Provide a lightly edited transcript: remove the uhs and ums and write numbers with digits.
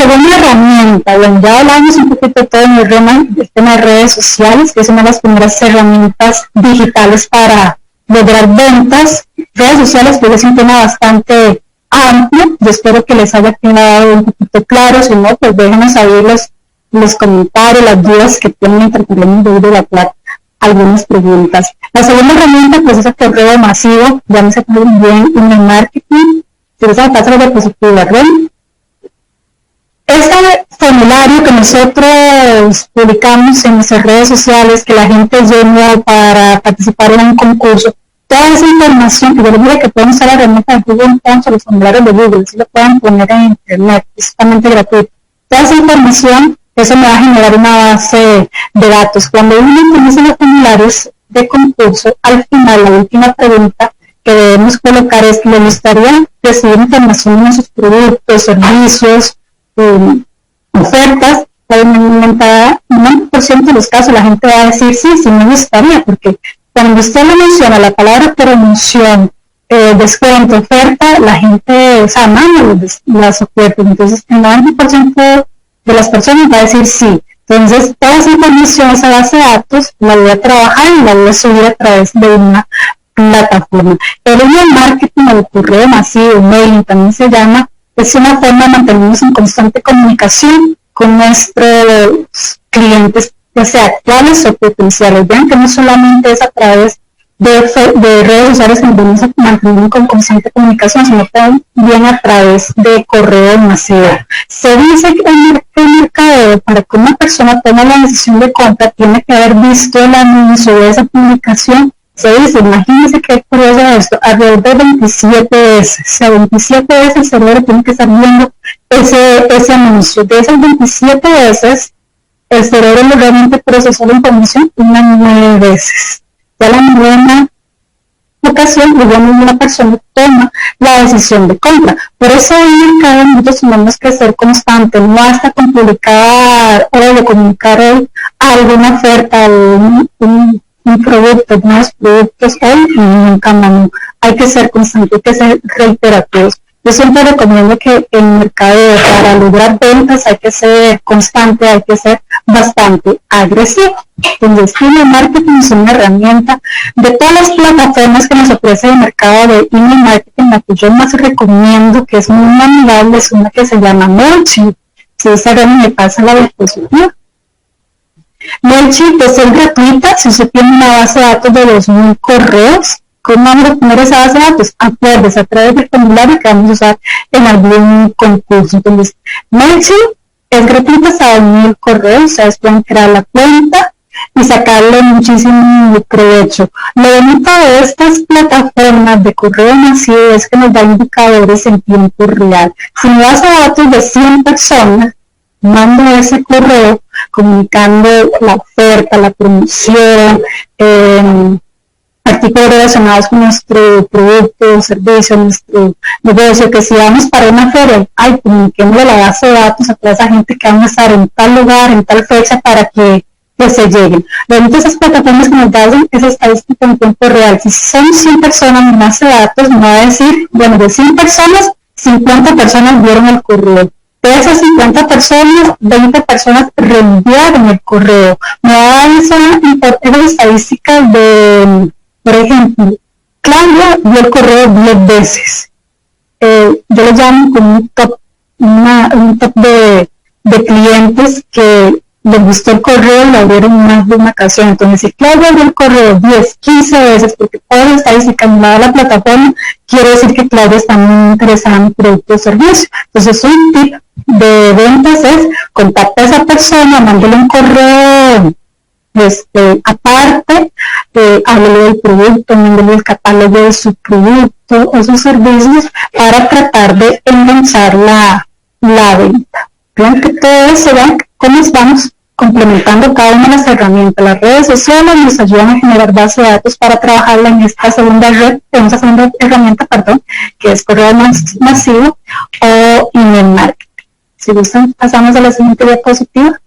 segunda herramienta, bueno, ya hablamos un poquito de todo el tema de redes sociales, que es una de las primeras herramientas digitales para lograr ventas. Redes sociales pues es un tema bastante amplio, yo espero que les haya quedado un poquito claro, si no, pues déjenos saber los comentarios, las dudas que tienen, intercambiamos de la plata, algunas preguntas. La segunda herramienta pues es el correo masivo, llámese bien email marketing, se usa la tasa de positividad. Este formulario que nosotros publicamos en nuestras redes sociales, que la gente llenó para participar en un concurso, toda esa información, que yo les digo que pueden usar la herramienta de Google Forms o los formularios de Google, si lo pueden poner en internet, es totalmente gratuito. Toda esa información, eso me va a generar una base de datos. Cuando uno utiliza los formularios de concurso, al final, la última pregunta que debemos colocar es: ¿le gustaría recibir información de sus productos, servicios, ofertas? En un 90% de los casos la gente va a decir sí, sí me gustaría, porque cuando usted le menciona la palabra promoción, descuento, oferta, la gente, o sea, manda las ofertas. Entonces el 90% de las personas va a decir sí. Entonces toda esa información, esa base de datos, la voy a trabajar y la voy a subir a través de una plataforma. El email marketing, el correo masivo, mailing también se llama, es una forma de mantenernos en constante comunicación con nuestros clientes, ya sea actuales o potenciales. Vean que no solamente es a través de redes sociales que nos vamos a mantener con constante comunicación, sino también a través de correo masivo. Se dice que el mercadeo, para que una persona tome la decisión de compra, tiene que haber visto el anuncio de esa publicación. Se dice, imagínense que curioso esto, alrededor de 27 veces, o sea, 27 veces el cerebro tiene que estar viendo ese anuncio. De esas 27 veces, el cerebro realmente procesó la información unas 9 veces. Ya la novena ocasión, una persona toma la decisión de compra. Por eso en el mercado nosotros tenemos que ser constantes, no hasta con publicar o de comunicar alguna oferta o un producto, nuevos productos, hoy nunca más. Hay que ser constante, hay que ser reiterativos. Yo siempre recomiendo que en el mercado, para lograr ventas, hay que ser constante, hay que ser bastante agresivo. Entonces, email marketing es una herramienta de todas las plataformas que nos ofrece el mercado de email marketing. La que yo más recomiendo, que es muy amigable, es una que se llama MailChimp. Si esa me pasa la diapositiva. MailChimp es gratuita. Si usted tiene una base de datos de 2000 correos, ¿cómo vamos a poner esa base de datos? Acuérdese, a través del formulario que vamos a usar en algún concurso. Entonces, MailChimp es gratuita hasta 2000 correos. Ustedes pueden crear la cuenta y sacarle muchísimo provecho. Lo bonito de estas plataformas de correo masivo es que nos da indicadores en tiempo real. Si me base de datos de 100 personas, mando ese correo comunicando la oferta, la promoción, artículos relacionados con nuestro producto, servicio, nuestro negocio, que si vamos para una feria, comuniquémosle la base de datos a toda esa gente que vamos a estar en tal lugar, en tal fecha, para que se lleguen. Realmente esas plataformas que nos dan esa estadística en tiempo real. Si son 100 personas en base de datos, me va a decir, bueno, de 100 personas, 50 personas vieron el correo. De esas 50 personas, 20 personas reenviaron el correo. Me va a dar esas estadísticas de, por ejemplo, Claudia vio el correo 10 veces. Yo lo llamo como un top de clientes que les gustó el correo y lo abrieron más de una ocasión. Entonces, si Claudia abrió el correo 10, 15 veces, porque toda la estadística me da la plataforma, quiere decir que Claudia está muy interesada en el producto o servicio. Entonces, un tip de ventas es: contacta a esa persona, mándale un correo aparte, háblale del producto, mándale el catálogo de su producto o sus servicios para tratar de enganchar la venta. Vean que todo eso, vean cómo estamos complementando cada una de las herramientas. Las redes sociales nos ayudan a generar base de datos para trabajarla en esta segunda herramienta, que es correo masivo o email marketing. Si gustan, pasamos a la siguiente diapositiva.